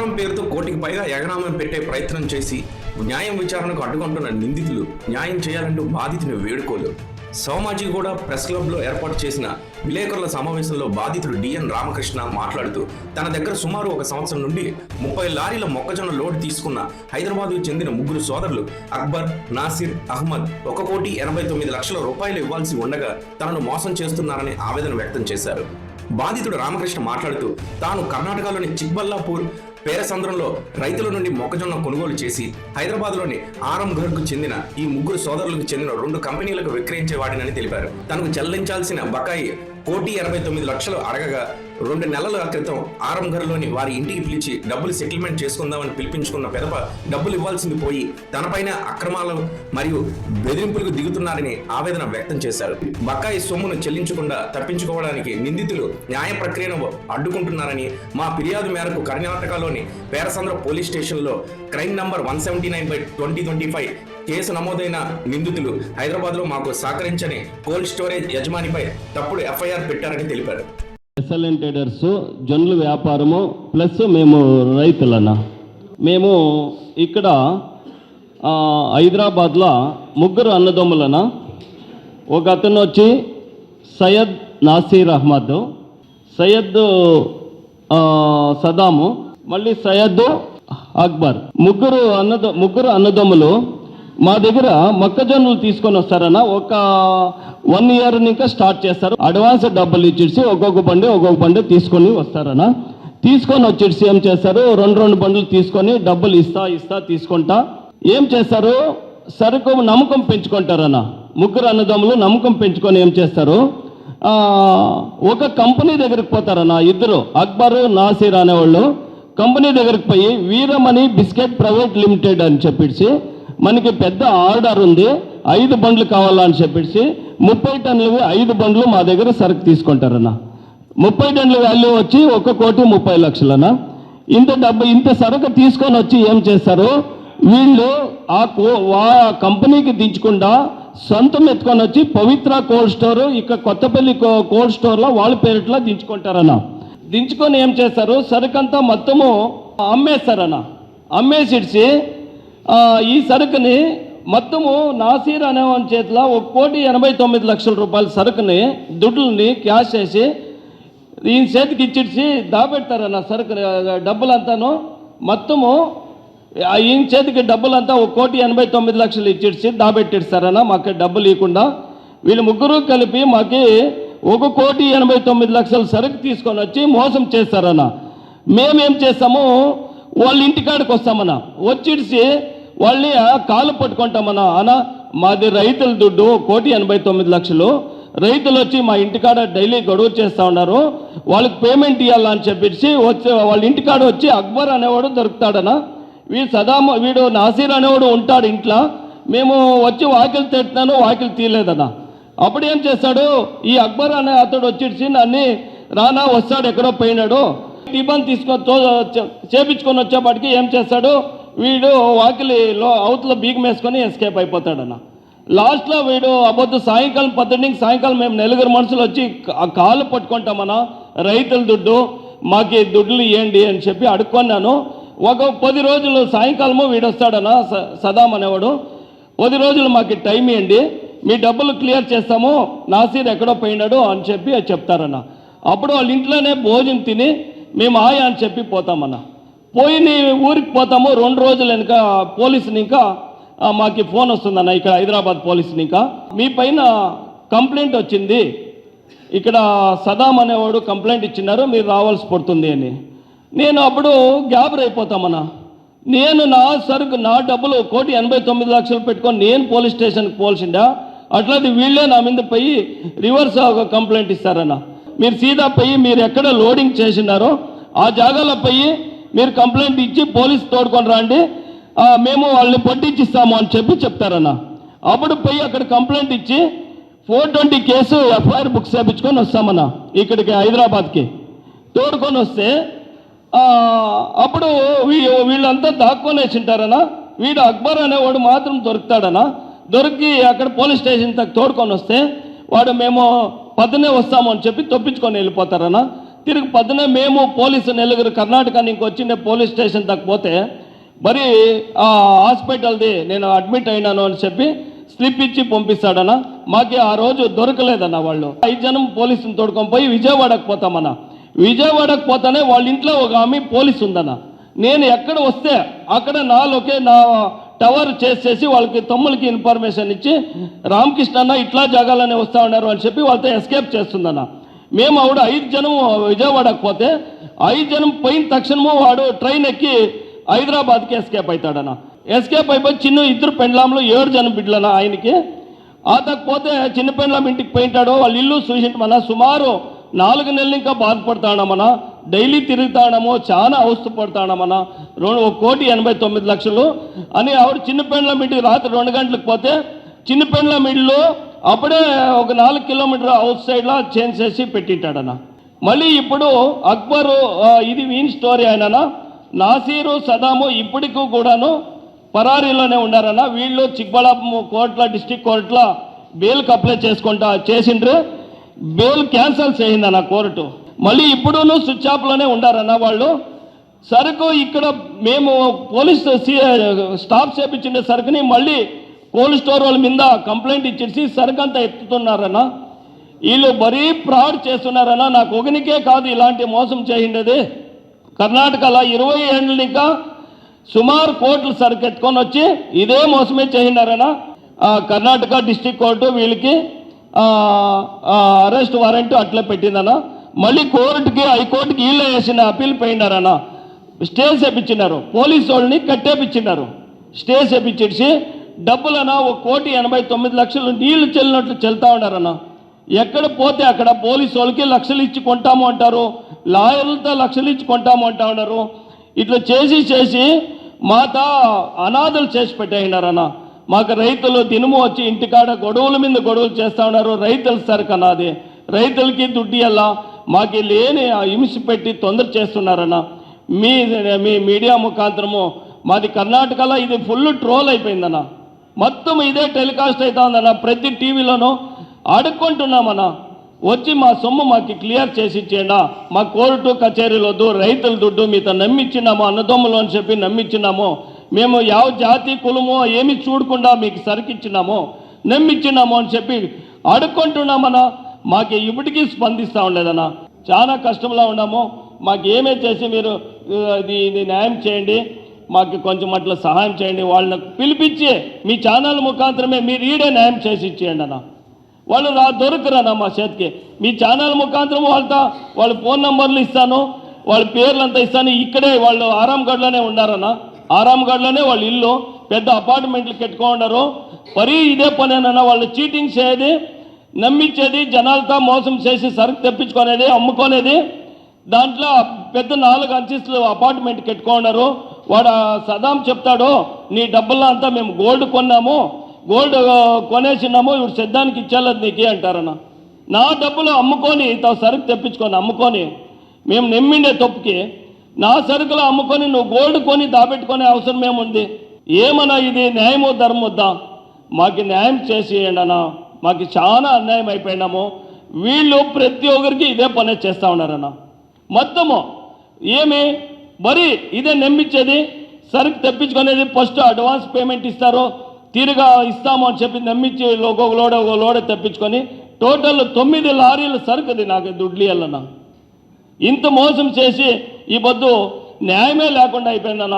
వ్యాపారం పేరుతో కోటికి పైగా ఎగనామం పెట్టే ప్రయత్నం చేసి న్యాయం విచారణకు అడ్డుకుంటున్న నిందితులు న్యాయం చేయాలంటూ బాధితుని వేడుకోలు. సోమాజిగూడ ప్రెస్ క్లబ్లో ఏర్పాటు చేసిన విలేకరుల సమావేశంలో బాధితుడు డిఎన్ రామకృష్ణ మాట్లాడుతూ తన దగ్గర సుమారు 1 సంవత్సరం నుండి 30 లారీల మొక్కజొన్న లోడ్ తీసుకున్న హైదరాబాద్కు చెందిన 3 సోదరులు అక్బర్, నాసిర్, అహ్మద్ 1,89,00,000 రూపాయలు ఇవ్వాల్సి ఉండగా తనను మోసం చేస్తున్నారని ఆవేదన వ్యక్తం చేశారు. బాధితుడు రామకృష్ణ మాట్లాడుతూ తాను కర్ణాటకలోని చిక్బల్లాపూర్ పేరసంద్రంలో రైతుల నుండి మొక్కజొన్న కొనుగోలు చేసి హైదరాబాద్లోని ఆరంఘర్కు చెందిన ఈ 3 సోదరులకు చెందిన 2 కంపెనీలకు విక్రయించేవాడినని తెలిపారు. తనకు చెల్లించాల్సిన బకాయి 1,89,00,000 అడగగా 2 నెలల క్రితం ఆరంఘర్లోని వారి ఇంటికి పిలిచి డబ్బులు సెటిల్మెంట్ చేసుకుందామని పిలిపించుకున్న పెదప డబ్బులు ఇవ్వాల్సింది పోయి తనపైన అక్రమాలు మరియు బెదిరింపులకు దిగుతున్నారని ఆవేదన వ్యక్తం చేశారు. బకాయి సొమ్మును చెల్లించకుండా తప్పించుకోవడానికి నిందితులు న్యాయ ప్రక్రియను అడ్డుకుంటున్నారని మా ఫిర్యాదు మేరకు కర్ణాటకలోని పేరసంద్ర పోలీస్ స్టేషన్లో క్రైమ్ నంబర్ 179/2025 కేసు నమోదైన నిందితులు హైదరాబాద్లో మాకు సహకరించని కోల్డ్ స్టోరేజ్ యజమానిపై తప్పుడు ఎఫ్ఐఆర్ పెట్టారని తెలిపారు. ఎస్ఎల్ఎన్ ట్రేడర్స్ జొన్నల వ్యాపారము ప్లస్ మేము రైతులన్న మేము ఇక్కడ హైదరాబాద్లో 3 అన్నదమ్ములన. ఒక అతను వచ్చి సయ్యద్ నాసీర్ అహ్మద్, సయ్యద్ సదాము, మళ్ళీ సయ్యద్ అక్బర్. ముగ్గురు అన్నదమ్ములు మా దగ్గర మొక్కజొన్నలు తీసుకొని వస్తారన్న. ఒక 1 ఇయర్ ఇంకా స్టార్ట్ చేస్తారు. అడ్వాన్స్ డబ్బులు ఇచ్చేసి ఒక్కొక్క బండి తీసుకొని వస్తారన్న. తీసుకొని వచ్చేసి ఏం చేస్తారు, 2 బండ్లు తీసుకొని డబ్బులు ఇస్తా తీసుకుంటా ఏం చేస్తారు, సరుకు నమ్మకం పెంచుకుంటారన్న. 3 అన్నదమ్ములు నమ్మకం పెంచుకొని ఏం చేస్తారు, ఒక కంపెనీ దగ్గరికి పోతారన్న. 2 అక్బర్, నాసీర్ అనేవాళ్ళు కంపెనీ దగ్గరికి పోయి వీరమణి బిస్కెట్ ప్రైవేట్ లిమిటెడ్ అని చెప్పేసి మనకి పెద్ద ఆర్డర్ ఉంది, 5 బండ్లు కావాలని చెప్పేసి 30 టన్నులవి 5 బండ్లు మా దగ్గర సరుకు తీసుకుంటారన్న. 30 టన్నుల వాల్యూ వచ్చి 1,30,00,000 ఇంత సరుకు తీసుకొని వచ్చి ఏం చేస్తారు, వీళ్ళు ఆ కంపెనీకి దించకుండా సొంతం ఎత్తుకొని వచ్చి పవిత్ర కోల్డ్ స్టోర్ ఇక్కడ కొత్తపల్లి కోల్డ్ స్టోర్లో వాళ్ళ పేరిట్లో దించుకుంటారన్న. దించుకొని ఏం చేస్తారు, సరుకంతా మొత్తము అమ్మేస్తారన్న. అమ్మేసిడిచి ఈ సరుకుని మొత్తము నాసీర్ అనేవాని చేతిలో 1,89,00,000 రూపాయల సరుకుని దుడ్డుల్ని క్యాష్ చేసి ఈయన చేతికి ఇచ్చిడిచి దాబెడతారన్న. సరుకు డబ్బులంతాను మొత్తము ఈయన చేతికి డబ్బులంతా 1,89,00,000 ఇచ్చిడిచి దాబెట్టిస్తారన్న. మాకు డబ్బులు ఇవ్వకుండా వీళ్ళు 3 కలిపి మాకు 1,89,00,000 సరుకు తీసుకొని వచ్చి మోసం చేస్తారన్న. మేమేం చేస్తాము, వాళ్ళ ఇంటికాడికి వస్తామన్న. వచ్చిడిచి వాళ్ళని కాలు పట్టుకుంటామన్నా. అన్న మాది రైతుల దుడ్డు 1,89,00,000 రైతులు వచ్చి మా ఇంటికాడ డైలీ గడువు చేస్తూ ఉన్నారు, వాళ్ళకి పేమెంట్ ఇవ్వాలని చెప్పేసి వచ్చి వాళ్ళ ఇంటికాడ వచ్చి అక్బర్ అనేవాడు దొరుకుతాడనా. వీడు నాసీర్ అనేవాడు ఉంటాడు ఇంట్లో. మేము వచ్చి వాకిలు తిడుతున్నాను, వాకిలు తీయలేదన్నా. అప్పుడు ఏం చేస్తాడు, ఈ అక్బర్ అనే అతడు వచ్చిడిచి నన్ను రానా వస్తాడు, ఎక్కడో పోయినాడు, టిఫన్ తీసుకొని చేపించుకొని వచ్చేప్పటికి ఏం చేస్తాడు, వీడు వాకిలిలో అవతల బీగం వేసుకొని ఎస్కేప్ అయిపోతాడన్న. లాస్ట్లో వీడు అబద్ధం సాయంకాలం 10 సాయంకాలం మేము 4 మనుషులు వచ్చి ఆ కాలు పట్టుకుంటామన్నా. రైతుల దుడ్డు మాకు దుడ్లు ఇవ్వండి అని చెప్పి అడుక్కున్నాను. ఒక 10 రోజులు సాయంకాలము వీడు వస్తాడన్న, సదాం అనేవాడు. 10 రోజులు మాకు టైం ఇవ్వండి, మీ డబ్బులు క్లియర్ చేస్తాము, నాసీర్ ఎక్కడో పోయినాడు అని చెప్పి చెప్తారన్న. అప్పుడు వాళ్ళ ఇంట్లోనే భోజనం తిని మేము ఆయా అని చెప్పి పోతామన్నా. పోయి ఊరికి పోతాము. 2 రోజులు వెనుక పోలీసుని ఇంకా మాకు ఫోన్ వస్తుందన్న, ఇక్కడ హైదరాబాద్ పోలీసుని ఇంకా మీ పైన కంప్లైంట్ వచ్చింది, ఇక్కడ సదాం అనేవాడు కంప్లైంట్ ఇచ్చినారు, మీరు రావాల్సి పడుతుంది అని. నేను అప్పుడు గ్యాబర్ అయిపోతామన్నా. నేను నా సరుకు నా డబ్బులు 1,89,00,000 పెట్టుకొని నేను పోలీస్ స్టేషన్కి పోల్సిండా, అట్లాంటి వీళ్ళే నా మీద పోయి రివర్స్ కంప్లైంట్ ఇస్తారన్న. మీరు సీదా పోయి మీరు ఎక్కడ లోడింగ్ చేసినారో ఆ జాగాలో పోయి మీరు కంప్లైంట్ ఇచ్చి పోలీసు తోడుకొని రండి, మేము వాళ్ళని పట్టించిస్తాము అని చెప్పి చెప్తారన్న. అప్పుడు పోయి అక్కడ కంప్లైంట్ ఇచ్చి 420 కేసు ఎఫ్ఐఆర్ బుక్ చేయించుకొని వస్తామన్న. ఇక్కడికి హైదరాబాద్కి తోడుకొని వస్తే అప్పుడు వీళ్ళంతా దాక్కొని వేసింటారన్న. వీడు అక్బర్ అనేవాడు మాత్రం దొరుకుతాడన్న. దొరికి అక్కడ పోలీస్ స్టేషన్ తోడుకొని వస్తే వాడు మేము 10నే వస్తాము అని చెప్పి తప్పించుకొని వెళ్ళిపోతారన్న. తిరిగి పొద్దునే మేము పోలీసు నెల్లూరు కర్ణాటక నుంచి వచ్చిన పోలీస్ స్టేషన్ దాకా పోతే మరి ఆ హాస్పిటల్ది నేను అడ్మిట్ అయినాను అని చెప్పి స్లిప్ ఇచ్చి పంపిస్తాడన్న. మాకు ఆ రోజు దొరకలేదన్న. వాళ్ళు 5 జనం పోలీసుని తోడుకొని పోయి విజయవాడకు పోతామన్న. విజయవాడకు పోతానే వాళ్ళ ఇంట్లో ఒక ఆమె పోలీసు ఉందన్న. నేను ఎక్కడ వస్తే అక్కడ నా టవర్ చేసేసి వాళ్ళకి తమ్ములకి ఇన్ఫర్మేషన్ ఇచ్చి రామకృష్ణ అన్న ఇట్లా జాగాలనే వస్తూ ఉన్నారు అని చెప్పి వాళ్ళతో ఎస్కేప్ చేస్తుందన్న. మేము ఆవిడ 5 జనం విజయవాడకు పోతే 5 జనం పోయిన తక్షణము వాడు ట్రైన్ ఎక్కి హైదరాబాద్కి ఎస్కేప్ అవుతాడన్న. ఎస్కేప్ అయిపోయి చిన్న 2 పెండ్లాంలు 7 జనం బిడ్డలన్న ఆయనకి. పోతే చిన్న పెండ్లాం ఇంటికి పోయింటాడు. వాళ్ళ ఇల్లు చూసింటమన్నా. సుమారు 4 నెలలు ఇంకా బాధపడతాడమన్నా. డైలీ తిరుగుతాడమో, చాలా అవస్థపడతాడమన్నా. 1,89,00,000 అని ఆవిడ చిన్న పెండ్లాం ఇంటికి రాత్రి 2 గంటలకు పోతే చిన్న పెండ్లాం ఇల్లు అప్పుడే ఒక 4 కిలోమీటర్ అవుట్ సైడ్లో చేంజ్ చేసి పెట్టింటాడన్న. మళ్ళీ ఇప్పుడు అక్బరు ఇది వీన్ స్టోరీ అయినా నాసీరు సదాము ఇప్పటికీ కూడాను పరారీలోనే ఉన్నారన్న. వీళ్ళు చిక్బళ్ళాపురం కోర్టులో డిస్ట్రిక్ట్ కోర్టులో బెయిల్కి అప్లై చేసిండ్రు. బెయిల్ క్యాన్సల్ చేసిందన్న కోర్టు. మళ్ళీ ఇప్పుడును స్విచ్ ఆఫ్లోనే ఉండారన్న వాళ్ళు. సరుకు ఇక్కడ మేము పోలీస్ స్టాప్ చేపించిన సరుకుని మళ్ళీ కోల్డ్ స్టోర్ వాళ్ళ మీద కంప్లైంట్ ఇచ్చేసి సరుకు అంతా ఎత్తుతున్నారన్న. వీళ్ళు మరీ ఫ్రాడ్ చేస్తున్నారన్న. నాకు ఒకనికే కాదు ఇలాంటి మోసం చేసిండేది. కర్ణాటకలో 20 ఏళ్ళ ఇంకా సుమారు కోట్లు సరుకు ఎత్తుకొని వచ్చి ఇదే మోసమే చేసినారన్న. కర్ణాటక డిస్ట్రిక్ట్ కోర్టు వీళ్ళకి అరెస్ట్ వారెంట్ అట్లా పెట్టిందన్న. మళ్ళీ కోర్టుకి హైకోర్టుకి వీళ్ళే వేసిన అప్పీల్ పోయినారన్న. స్టే చేపించినారు. పోలీసు వాళ్ళని కట్టేపించినారు. స్టే చేపించేసి డబ్బులన్నా 1,89,00,000 నీళ్లు చెల్లినట్లు చెల్తా ఉన్నారన్న. ఎక్కడ పోతే అక్కడ పోలీసు వాళ్ళకి లక్షలు ఇచ్చి కొంటాము అంటారు, లాయర్లతో లక్షలు ఇచ్చి కొంటాము అంటా ఉన్నారు. ఇట్లా చేసి మాత అనాథలు చేసి పెట్టేసినారన్న. మాకు రైతులు దినము వచ్చి ఇంటికాడ గొడవల మీద గొడవలు చేస్తూ ఉన్నారు. రైతుల సరుకు అన్నది, రైతులకి దుడ్డు ఎలా మాకు లేని హింస పెట్టి తొందర చేస్తున్నారన్న. మీ మీడియా ముఖాంతరము మాది కర్ణాటకలో ఇది ఫుల్ ట్రోల్ అయిపోయిందన్న. మొత్తం ఇదే టెలికాస్ట్ అవుతా ఉందన్న. ప్రతి టీవీలోనూ అడుక్కుంటున్నామన్న. వచ్చి మా సొమ్ము మాకు క్లియర్ చేసి ఇచ్చేయండి. మా కోర్టు కచేరీలు వద్దు, రైతుల దుడ్డు మీతో నమ్మిచ్చినాము, అన్నదమ్ములు అని చెప్పి నమ్మిచ్చినాము. మేము ಯಾವ జాతి కులమో ఏమి చూడకుండా మీకు సరికిచ్చినాము, నమ్మిచ్చినాము అని చెప్పి అడుక్కుంటున్నామన్నా. మాకు ఇప్పటికీ స్పందిస్తూ ఉండలేదన్న. చాలా కష్టంలో ఉన్నాము. మాకు ఏమే చేసి మీరు ఇది న్యాయం చేయండి, మాకు కొంచెం అట్లా సహాయం చేయండి. వాళ్ళని పిలిపించి మీ ఛానల్ ముఖాంతరమే మీరు ఈడే న్యాయం చేసి ఇచ్చేయండి అన్న. వాళ్ళు దొరకరన్న మా చేతికి. మీ ఛానల్ ముఖాంతరం వాళ్ళ ఫోన్ నంబర్లు ఇస్తాను, వాళ్ళ పేర్లంతా ఇస్తాను. ఇక్కడే వాళ్ళు ఆరాంగఢ్లోనే ఉన్నారన్న. ఆరాంగఢ్లోనే వాళ్ళ ఇల్లు పెద్ద అపార్ట్మెంట్లు కట్టుకున్నారు. మరీ ఇదే పనేనన్న. వాళ్ళు చీటింగ్ చేయది, నమ్మించేది, జనాలతో మోసం చేసి సరుకు తెప్పించుకునేది, అమ్ముకునేది. దాంట్లో పెద్ద 4 అంతస్తులు అపార్ట్మెంట్ కట్టుకున్నారు. వాడు సదాం చెప్తాడు, నీ డబ్బుల్లో అంతా మేము గోల్డ్ కొన్నాము, గోల్డ్ కొనేసినాము, ఇప్పుడు సిద్ధానికి ఇచ్చేలేదు నీకు అంటారన్న. నా డబ్బులు అమ్ముకొని సరుకు తెప్పించుకొని అమ్ముకొని మేము నమ్మిండే తప్పుకి నా సరుకులు అమ్ముకొని నువ్వు గోల్డ్ కొని దాబెట్టుకునే అవసరం ఏముంది? ఏమన్నా ఇది న్యాయమో ధర్మొద్దా? మాకు న్యాయం చేసేయండి అన్న. మాకు చాలా అన్యాయం అయిపోయినాము. వీళ్ళు ప్రతి ఒక్కరికి ఇదే పనే చేస్తూ ఉన్నారన్న. మొత్తము ఏమి మరి ఇదే నమ్మించేది, సరుకు తెప్పించుకునేది. ఫస్ట్ అడ్వాన్స్ పేమెంట్ ఇస్తారు, తీరుగా ఇస్తాము అని చెప్పి నమ్మించి ఒక లోడ తెప్పించుకొని టోటల్ 9 లారీలు సరుకుది నాకు దుడ్లు అన్న. ఇంత మోసం చేసి ఈ పొద్దు న్యాయమే లేకుండా అయిపోయిందన్న.